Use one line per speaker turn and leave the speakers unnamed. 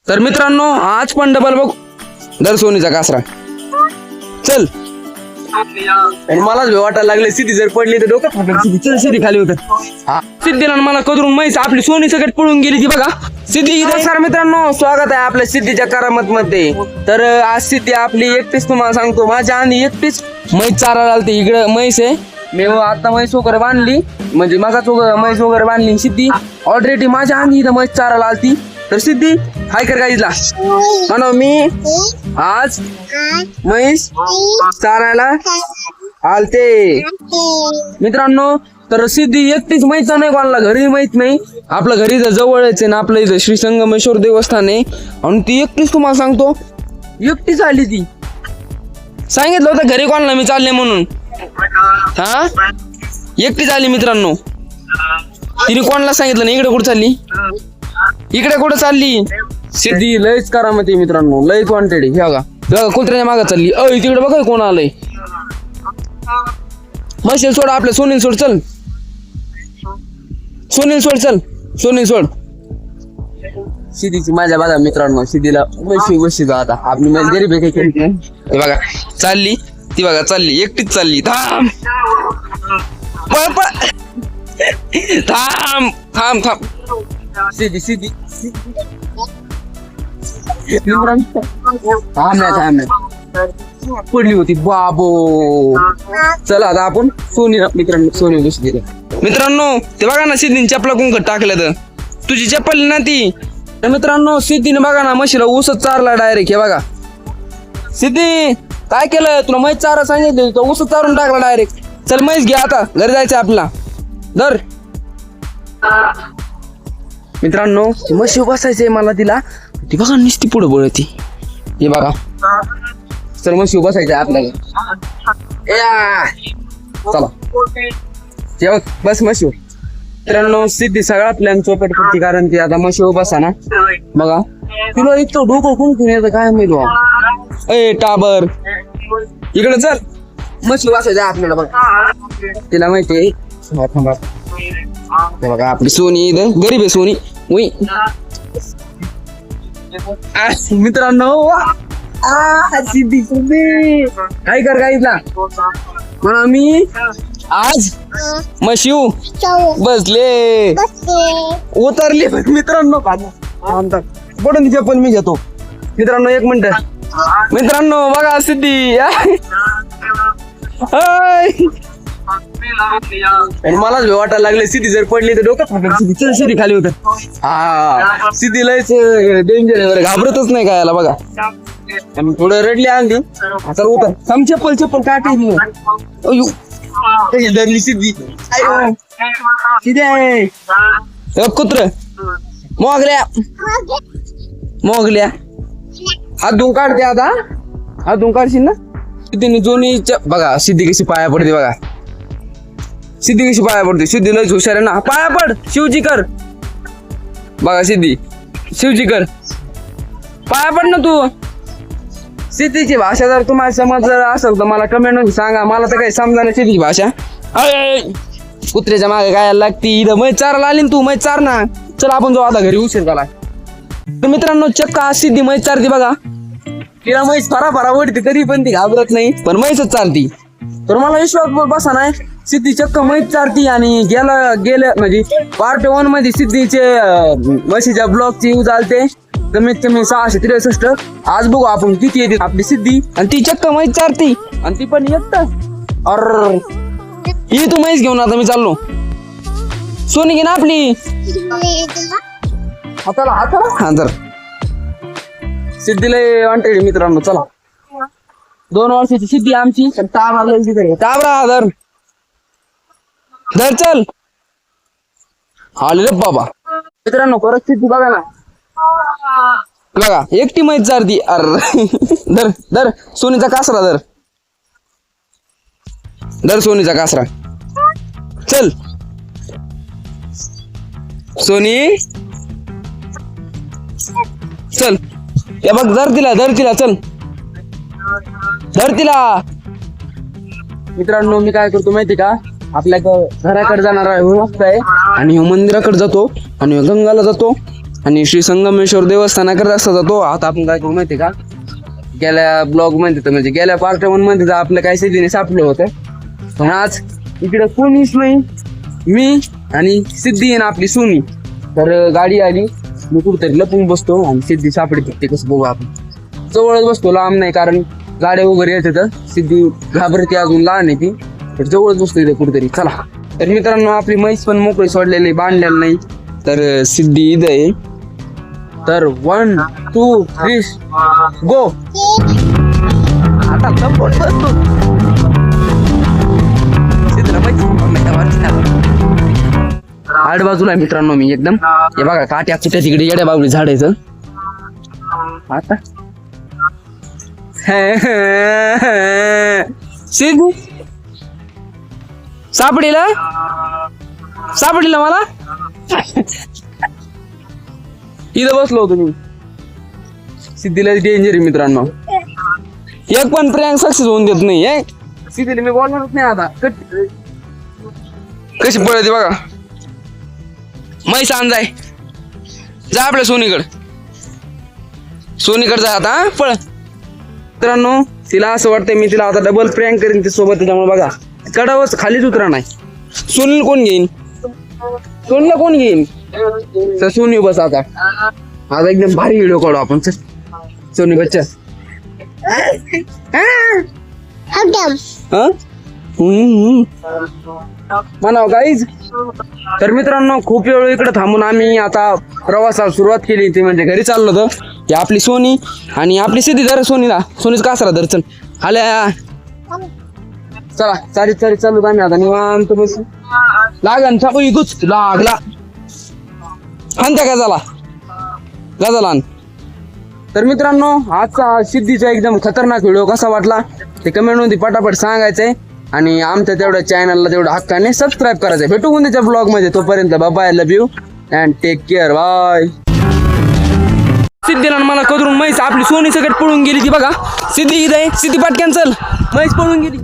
तर मित्रांनो आज पण डबल बघ दर सोनीचा कासरा चल. आणि मलाच वाटायला लागले सिद्धी जर पडली तर डोकं फाटलं. चल सिद्धी खाली होत सिद्धीला मला कदरून म्हैस आपली सोनी सगळ्यात पळून गेली ती बघा. सिद्धी नमस्कार मित्रांनो, स्वागत आहे आपल्या सिद्धीच्या करामत मध्ये. तर आज सिद्धी आपली एकटीच तुम्हाला सांगतो माझ्या आणि एकटीच म्हैस चारायला आलती. इकडे म्हैस आहे, मी आता म्हैस वगैरे बांधली म्हणजे मगाच म्हैस वगैरे बांधली. सिद्धी ऑलरेडी माझ्या आणि इथं म्हैस चारायला आलती. तर सिद्धी हाय कर गाईला म्हणा मी आज म्हैस चारायला आलते मित्रांनो. तर सिद्धी एकटीच माहित नाही, कोणाला घरी माहित नाही. आपल्या घरी जवळच आहे ना, आपलं इथं श्री संगमेश्वर देवस्थान आहे. आणि ती एकटीच तुम्हाला सांगतो एकटीच आली. ती सांगितलं होतं घरी कोणाला मी चालले म्हणून, हा एकटीच आली मित्रांनो. तिने कोणाला सांगितलं नाही. इकडे कुठं चालली, इकडे कुठं चालली सिद्धी लयच करामती मित्रांनो, लयच वॉन्टेड आहे. बघा बघा कुत्र्याच्या मागं चालली. अय तिकडे बघा कोण आलंय. मशील सोड आपल्या सोनील सोड. चल सोनील सोड, चल सोनील सोड. सिद्धीची माझ्या बघा मित्रांनो, सिद्धीला वशी आता आपली म्हणजे गरीब आहे काही. हे बघा चालली ती, बघा चालली एकटीच चालली. थांब थांब थांब थांब सिद्धी सिद्धी पडली होती बाबो. चला आता आपण सोनी मित्रांनो सोनी गोष्टी मित्रांनो. ते बघा ना सिद्धीने चपला कुंकट टाकलं तर तुझी चप्पल ना ती. मित्रांनो सिद्धीने बघा ना म्हशीला ऊसच चारला डायरेक्ट. हे बघा सिद्धी काय केलं तुला, म्हैस चारा सांगितलं तो ऊसच चारून टाकला डायरेक्ट. चल म्हैस घे आता घरी जायचं आपला. धर मित्रांनो म्हशी बसायचंय मला तिला. ती बघा नुसती पुढे बोलती. हे बघा चल म्हशी बसायचंय आपल्याला. चला जेव्हा बस म्हशी. मित्रांनो सिद्धी सगळा प्लॅन चोपट करते, कारण ती आता म्हशी बसा ना. बघा तुला इतकं डोकं कुंकून येतं काय माहिती. ए टाबर इकडे चल, म्हशी बसायचं आपल्याला. बघा तिला माहितीये बघा आपली सोनी इथं गरीब आहे सोनी. उई मित्रांनो सिद्धी सिद्धी काय कर गाईला म्हणा मी आज म्हशीव बसले उतरली मित्रांनो. पडून तिच्या पण मी घेतो मित्रांनो. एक मिनिट मित्रांनो बघा सिद्धी आणि मलाच वाटायला लागले सिद्धी जर पडली तर डोकं फाटलं. चल सिद्धी खाली होत. हा सिद्धी लयच डेंजर आहे, घाबरतच नाही काय याला. बघा थोडं रडली अंगी. आता उतर सम चप्पल चप्पल काय धरली सिद्धी. कुत्र मोगल्या मोगल्या हात धुवून काढते आता. हात धुवून काढशील ना. सिद्धीने जोनीच्या बघा सिद्धी कशी पाया पडते. बघा सिद्धी कशी पाया पडते. सिद्धी लयच हुशार आहे ना. पाया पड शिवजी कर. बघा सिद्धी शिवजी कर पाया पड ना तू. सिद्धीची भाषा जर तुम्हाला समजलं असेल तर मला कमेंट मध्ये सांगा. मला तर काही समजा नाही सिद्धीची भाषा. कुत्र्याच्या मागे काय लागती. इथं मैच चारायला आली तू, मैच चार ना. चल आपण जाऊ आता घरी, उशीर झाला. तर मित्रांनो चक्क आज सिद्धी मैच चारती. बघा तिला म्हैस फरा ओढते कधी पण ती घाबरत नाही, पण म्हैसच चालती. तर मला विश्वास बसा नाही सिद्धी चक्क म्हैस चारती. आणि गेलं म्हणजे पार्ट 1 मध्ये सिद्धीचे म्हशीच्या ब्लॉगचे यूज आलते कमीत कमी 663. आज बघू आपण किती येते आपली सिद्धी. आणि ती चक्क म्हैस चारती आणि ती पण एकट. अर ही तू म्हैस घेऊन आता मी चाललो. सोनी घे ना आपली हाताला हाताला. हा तर सिद्धीला वांटेड मित्रांनो. चला 2 वर्षाची सिद्धी आमची. ताबरा धर धर चल. आले रे बाबा मित्रांनो परत सिद्धी बघा ना. बघा एकटी मैच चारती. अर धर धर सोनीचा कासरा. धर धर सोनीचा कासरा. चल सोनी चल. या बघ धर तिला चल धर तिला. मित्रांनो मी काय करतो माहिती का, आपल्या घराकडे जाणार आहे आणि मंदिराकडे जातो आणि गंगाला जातो आणि श्री संगमेश्वर देवस्थानाकडे असता जातो. आता आपण काय करू माहितीये का, गेल्या ब्लॉग मध्ये तर म्हणजे गेल्या पार्ट 1 मध्ये आपलं काही सिद्धीने सापडलं होतं. पण आज इकडे कोणीच नाही, मी आणि सिद्धी आहे ना आपली सोनी. तर गाडी आली, मी कुठेतरी लपून बसतो आणि सिद्धी सापडते ते कसं बघू आपण. जवळच बसतो, लांब नाही, कारण गाड्या वगैरे येते तर सिद्धी घाबरते, अजून लहान आहे ती. तर जवळच बसतो इथे कुठेतरी. चला तर मित्रांनो, आपली म्हैस पण मोकळी सोडलेली, बांधलेली नाही. तर सिद्धी इथं आहे. तर 1 2 3 गो. आता लपून बसतो. आड बाजूला आहे मित्रांनो मी एकदम. हे बघा काट्या कुठ्या तिकडे येड्या बावली झाडायचं. आता सिद्धू सापडीला मला. इथं बसलो होतो मी. सिद्धीला डेंजर आहे मित्रांनो, एक पण प्रँक सक्सेस होऊन देत नाही. सिद्धीला मी बोलणारच नाही आता. कशी पळते बघा. म्हैस आण जाय, जा आपल्या सोनीकडे जा आता, पळ. मित्रांनो तिला असं वाटतंय मी तिला आता डबल प्रँक करीन ती सोबत, त्याच्यामुळे बघा कडावच खालीच उतरा नाही. सोनीला कोण घेईन, तर सोनी बस. आता एकदम भारी व्हिडिओ काढू आपण. सोनी बच्चा म्हणावं काहीच. तर मित्रांनो खूप वेळ इकडे थांबून आम्ही आता प्रवासाला सुरुवात केली. ती म्हणजे घरी चाललो होतो. ही आपली सोनी आणि आपली सिद्धी. धर सोनीच कासरा धर. चल आल्या, चला चालीत चालू आम्ही आता निवांत बस. लागन चापू इकूच लागला हान त्या गाजाला. तर मित्रांनो आजचा सिद्धीचा एकदम खतरनाक व्हिडिओ कसा वाटला ते कमेंट मध्ये पटापट सांगायचंय. आणि आमच्या तेवढ्या चॅनलला तेवढं हक्काने सबस्क्राईब करायचंय. भेटू उद्याच्या ब्लॉग मध्ये. तोपर्यंत bye, love you and take care, bye. सिद्धीला मला कदरून म्हैस आपली सोनी सगळं पळून गेली ती बघा. सिद्धी इथे, सिद्धी पाटक्यान चल, म्हैस पळून गेली.